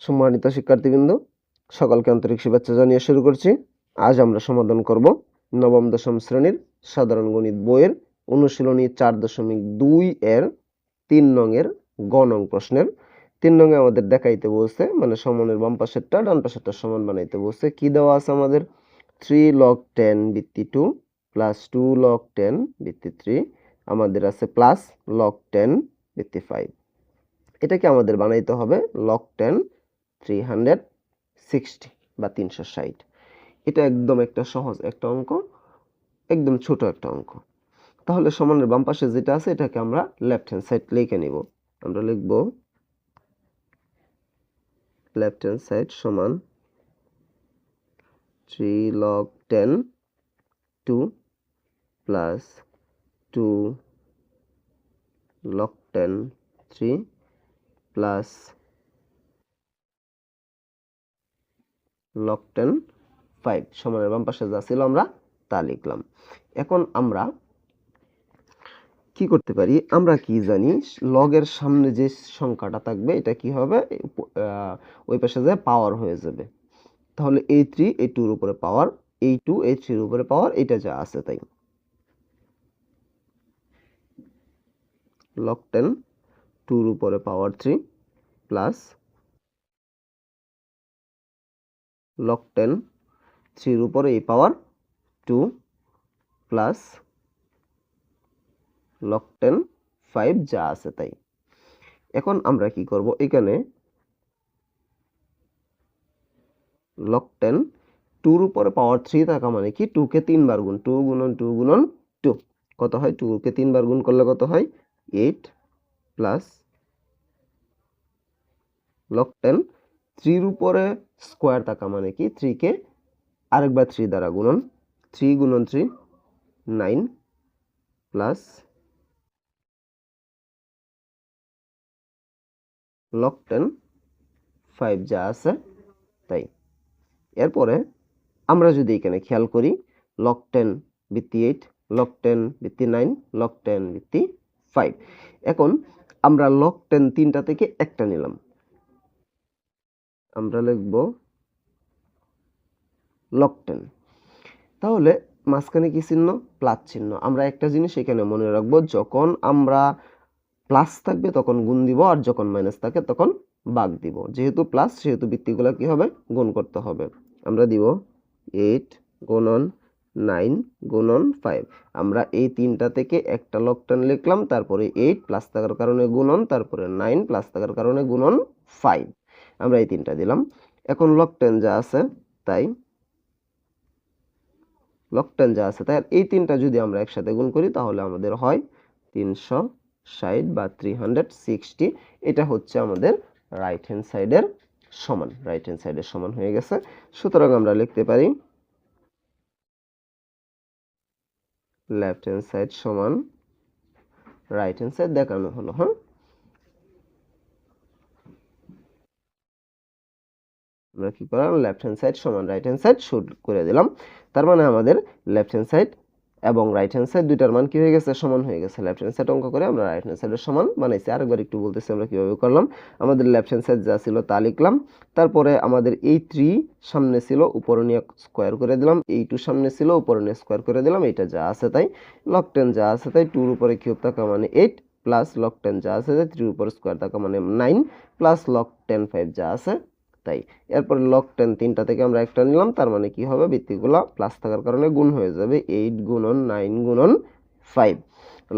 সম্মানিত শিক্ষার্থীবৃন্দ, সকলকে আন্তরিক শুভেচ্ছা জানিয়ে শুরু করছি। আজ আমরা সমাধান করব নবম দশম শ্রেণীর সাধারণ গণিত বইয়ের অনুশীলনী 4.2 এর 3 নংয়ের গ নং প্রশ্নের 3 নংয়ে আমাদের দেখাইতে বলছে, মানে সমানের বাম পাশেরটা ডান পাশেরটা সমান বানাইতে বলছে। কি দেওয়া আছে আমাদের? 3 log 10 বৃত্তি 2 প্লাস 2 log 10 বৃত্তি 3, আমাদের আছে প্লাস log 10 বৃত্তি 5। এটাকে আমাদের বানাইতে হবে log 10 360 বা 360। এটা একদম একটা সহজ একটা অঙ্ক, একদম ছোট একটা অঙ্ক। তাহলে সমানের বাম পাশে যেটা আছে এটাকে আমরা লেফট হ্যান্ড সাইড লিখে নিব। আমরা লিখব লেফট হ্যান্ড সাইড সমান 3 log 10 2 plus 2 log 10 3 plus log 10 5। সমানের বাম পাশে যা ছিল আমরা তা লিখলাম। এখন আমরা কি করতে পারি? আমরা কি জানি লগের সামনে যে সংখ্যাটা থাকবে এটা কি হবে? ওই পাশে যায় পাওয়ার হয়ে যাবে। তাহলে এই 3 এই 2 এর উপরে পাওয়ার, এই 2 এই 3 এর উপরে পাওয়ার, এটা যা আছে তাই। log 10 2 এর উপরে পাওয়ার 3 প্লাস log 10 3 এর উপরে এই পাওয়ার 2 প্লাস log 10 5 যা আছে তাই। এখন আমরা কি করব? এখানে log 10 2 এর উপরে পাওয়ার 3 থাকা মানে কি 2 কে 3 বার গুণ, 2 গুণন 2 গুণন 2 কত হয়? 2 কে 3 বার গুণ করলে কত হয়? 8 প্লাস log 10 3 এর উপরে স্কয়ার থাকা মানে কি 3 কে আরেকবার 3 দ্বারা গুণন, 3 গুণন 3 9 প্লাস log 10 5 যা আছে তাই। এরপরে আমরা যদি এখানে খেয়াল করি log 10 বৃত্তি 8, log 10 বৃত্তি 9, log 10 বৃত্তি 5। এখন আমরা log 10 তিনটা থেকে একটা নিলাম, আমরা লিখব log 10। তাহলে মাঝখানে কি চিহ্ন? প্লাস চিহ্ন। আমরা একটা জিনিস এখানে মনে রাখবো, যখন আমরা প্লাস থাকবে তখন গুণ দিব, আর যখন মাইনাস থাকে তখন ভাগ দিব। যেহেতু প্লাস সেহেতু বৃত্তিগুলো কি হবে? গুণ করতে হবে। আমরা দিব 8 গুণন 9 গুণন 5। আমরা এই তিনটা থেকে একটা log 10 লিখলাম, তারপরে 8 প্লাস থাকার কারণে গুণন, তারপরে 9 প্লাস থাকার কারণে গুণন 5। আমরা এই তিনটা দিলাম। এখন log 10 যা আছে তাই, log 10 যা আছে তাই এই তিনটা যদি আমরা একসাথে গুণ করি তাহলে আমাদের হয় 360 বা 360। এটা হচ্ছে আমাদের রাইট হ্যান্ড সাইডের সমান, রাইট হ্যান্ড সাইডের সমান হয়ে গেছে। সুতরাং আমরা লিখতে পারি লেফট হ্যান্ড সাইড সমান রাইট হ্যান্ড সাইড দেখানো হলো। হ্যাঁ, আমরা কি করলাম? লেফট হ্যান্ড সাইড সমান রাইট হ্যান্ড সাইড শুট করে দিলাম। তার মানে আমাদের লেফট হ্যান্ড সাইড এবং রাইট হ্যান্ড সাইড দুইটার মান কি হয়ে গেছে? সমান হয়ে গেছে। লেফট হ্যান্ড সাইড অঙ্ক করে আমরা রাইট হ্যান্ড সাইডের সমান বানাইছি। আরেকবার একটু বলতেছি আমরা কিভাবে করলাম। আমাদের লেফট হ্যান্ড সাইড যা ছিল তা লিখলাম, তারপরে আমাদের এই 3 সামনে ছিল উপরে নিয়ে স্কয়ার করে দিলাম, এই 2 সামনে ছিল উপরে নিয়ে স্কয়ার করে দিলাম, এটা যা আছে তাই। log 10 যা আছে তাই 2 এর উপরে কিউব থাকা মানে 8 প্লাস log 10 যা আছে তাই 3 এর উপরে স্কয়ার থাকা মানে 9 প্লাস log 10 5 যা আছে তাই। এরপর log 10 তিনটা থেকে আমরা একটা নিলাম, তার মানে কি হবে? বৃত্তিগুলো প্লাস থাকার কারণে গুণ হয়ে যাবে, 8 গুণন 9 গুণন 5।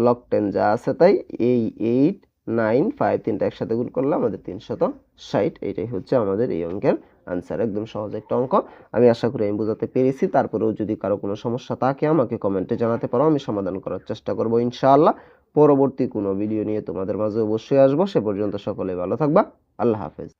log 10 যা আছে তাই এই 8 9 5 তিনটা একসাথে গুণ করলে আমাদের 360। এটাই হচ্ছে আমাদের এই অঙ্কের আনসার। একদম সহজ একটা অঙ্ক। আমি আশা করি আমি বোঝাতে পেরেছি। তারপরেও যদি কারো কোনো সমস্যা থাকে আমাকে কমেন্টে জানাতে পারো, আমি সমাধান করার চেষ্টা করব ইনশাআল্লাহ। পরবর্তী কোনো ভিডিও নিয়ে তোমাদের মাঝে অবশ্যই আসবো। সে পর্যন্ত সকলে ভালো থাকবা। আল্লাহ হাফেজ।